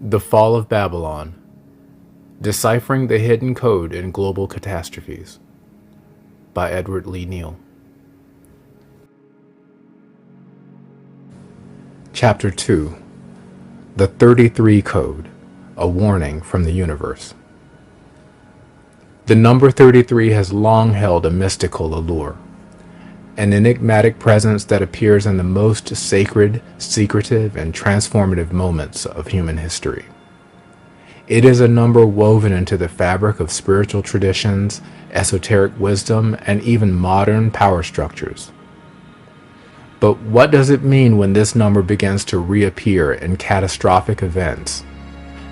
The Fall of Babylon. Deciphering the Hidden Code in Global Catastrophes by Edward Lee Neal. Chapter 2. The 33 Code, a Warning from the Universe. The number 33 has long held a mystical allure, an enigmatic presence that appears in the most sacred, secretive, and transformative moments of human history. It is a number woven into the fabric of spiritual traditions, esoteric wisdom, and even modern power structures. But what does it mean when this number begins to reappear in catastrophic events?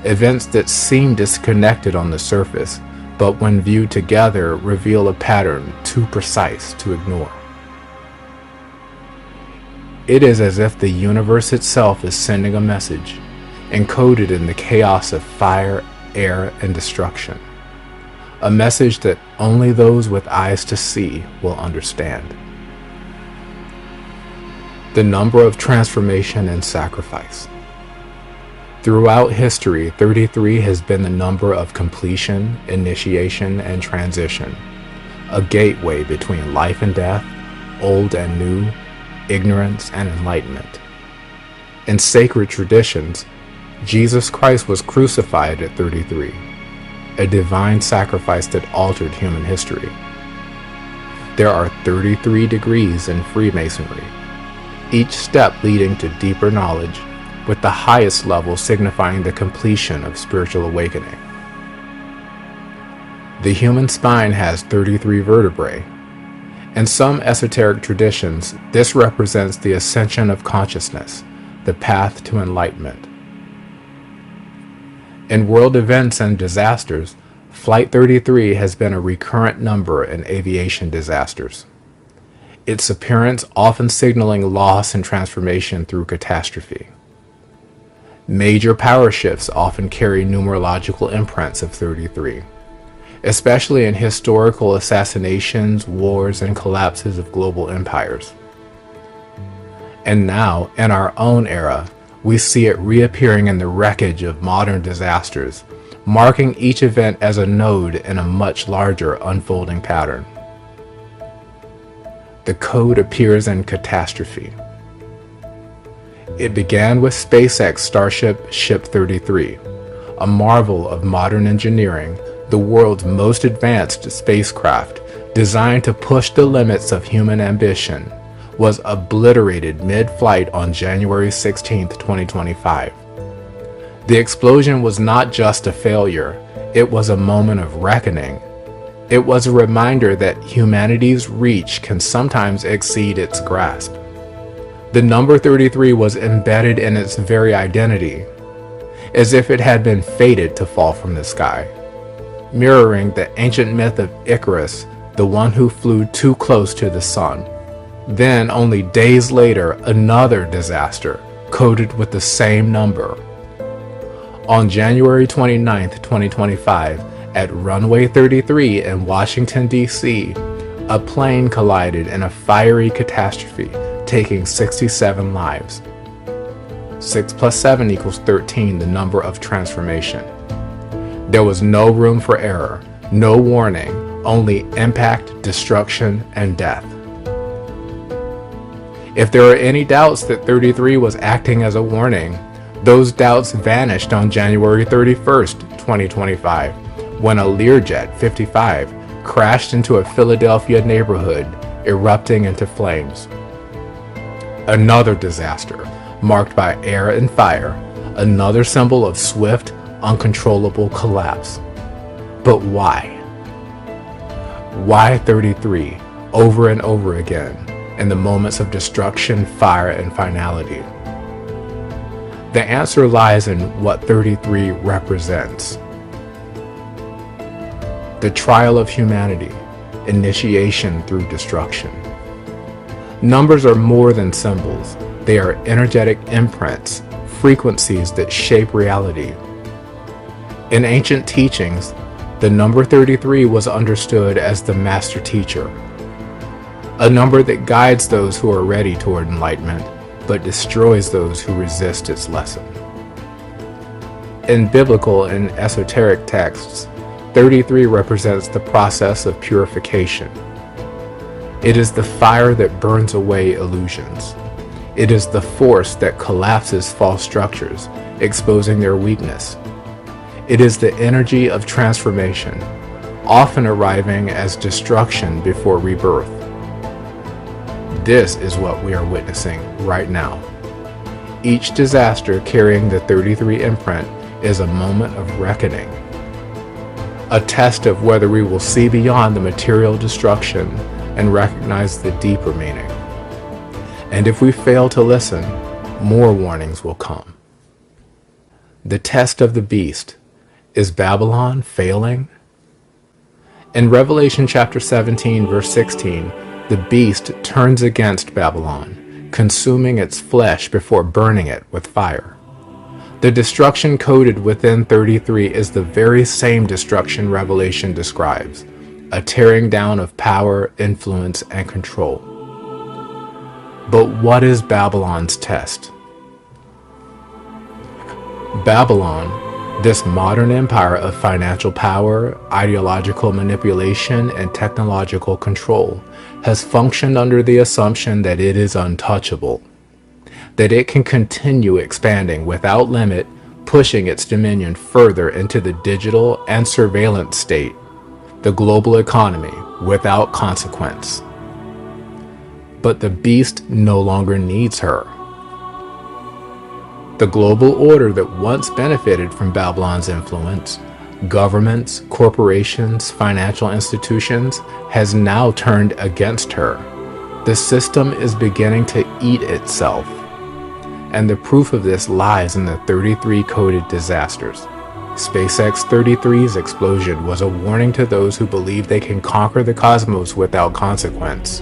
Events that seem disconnected on the surface, but when viewed together reveal a pattern too precise to ignore. It is as if the universe itself is sending a message, encoded in the chaos of fire, air, and destruction. A message that only those with eyes to see will understand. The number of transformation and sacrifice. Throughout history, 33 has been the number of completion, initiation, and transition, a gateway between life and death, old and new, ignorance and enlightenment. In sacred traditions, Jesus Christ was crucified at 33, a divine sacrifice that altered human history. There are 33 degrees in Freemasonry, each step leading to deeper knowledge, with the highest level signifying the completion of spiritual awakening. The human spine has 33 vertebrae. In some esoteric traditions, this represents the ascension of consciousness, the path to enlightenment. In world events and disasters, Flight 33 has been a recurrent number in aviation disasters, its appearance often signaling loss and transformation through catastrophe. Major power shifts often carry numerological imprints of 33. Especially in historical assassinations, wars, and collapses of global empires. And now, in our own era, we see it reappearing in the wreckage of modern disasters, marking each event as a node in a much larger unfolding pattern. The code appears in catastrophe. It began with SpaceX Starship Ship 33, a marvel of modern engineering, the world's most advanced spacecraft, designed to push the limits of human ambition, was obliterated mid-flight on January 16, 2025. The explosion was not just a failure, it was a moment of reckoning. It was a reminder that humanity's reach can sometimes exceed its grasp. The number 33 was embedded in its very identity, as if it had been fated to fall from the sky. Mirroring the ancient myth of Icarus, the one who flew too close to the sun. Then, only days later, another disaster, coded with the same number. On January 29, 2025, at runway 33 in Washington, D.C., a plane collided in a fiery catastrophe, taking 67 lives. 6 plus 7 equals 13, the number of transformation. There was no room for error, no warning, only impact, destruction, and death. If there are any doubts that 33 was acting as a warning, those doubts vanished on January 31st, 2025, when a Learjet 55 crashed into a Philadelphia neighborhood, erupting into flames. Another disaster, marked by air and fire, another symbol of swift, uncontrollable collapse. But why? Why 33 over and over again in the moments of destruction, fire, and finality? The answer lies in what 33 represents. The trial of humanity, initiation through destruction. Numbers are more than symbols. They are energetic imprints, frequencies that shape reality. In ancient teachings, the number 33 was understood as the master teacher, a number that guides those who are ready toward enlightenment, but destroys those who resist its lesson. In biblical and esoteric texts, 33 represents the process of purification. It is the fire that burns away illusions. It is the force that collapses false structures, exposing their weakness. It is the energy of transformation, often arriving as destruction before rebirth. This is what we are witnessing right now. Each disaster carrying the 33 imprint is a moment of reckoning, a test of whether we will see beyond the material destruction and recognize the deeper meaning. And if we fail to listen, more warnings will come. The test of the beast. Is Babylon failing? In Revelation chapter 17, verse 16, the beast turns against Babylon, consuming its flesh before burning it with fire. The destruction coded within 33 is the very same destruction Revelation describes, a tearing down of power, influence, and control. But what is Babylon's test? Babylon, this modern empire of financial power, ideological manipulation, and technological control, has functioned under the assumption that it is untouchable, that it can continue expanding without limit, pushing its dominion further into the digital and surveillance state, the global economy, without consequence. But the beast no longer needs her. The global order that once benefited from Babylon's influence, governments, corporations, financial institutions, has now turned against her. The system is beginning to eat itself. And the proof of this lies in the 33 coded disasters. SpaceX 33's explosion was a warning to those who believe they can conquer the cosmos without consequence.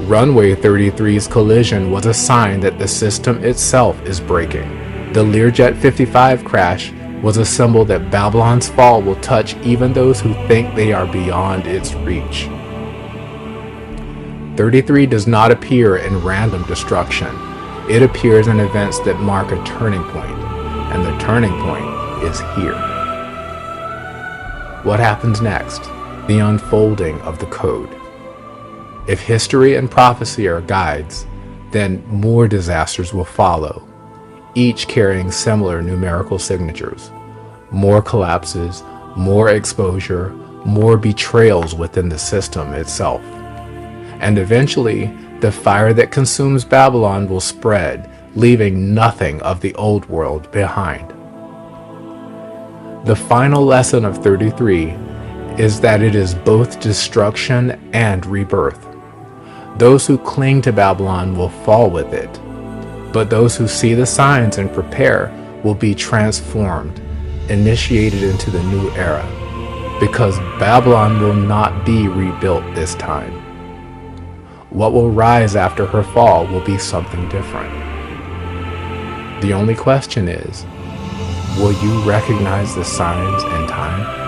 Runway 33's collision was a sign that the system itself is breaking. The Learjet 55 crash was a symbol that Babylon's fall will touch even those who think they are beyond its reach. 33 does not appear in random destruction. It appears in events that mark a turning point, and the turning point is here. What happens next? The unfolding of the code. If history and prophecy are guides, then more disasters will follow, each carrying similar numerical signatures. More collapses, more exposure, more betrayals within the system itself. And eventually, the fire that consumes Babylon will spread, leaving nothing of the old world behind. The final lesson of 33 is that it is both destruction and rebirth. Those who cling to Babylon will fall with it, but those who see the signs and prepare will be transformed, initiated into the new era, because Babylon will not be rebuilt this time. What will rise after her fall will be something different. The only question is, will you recognize the signs in time?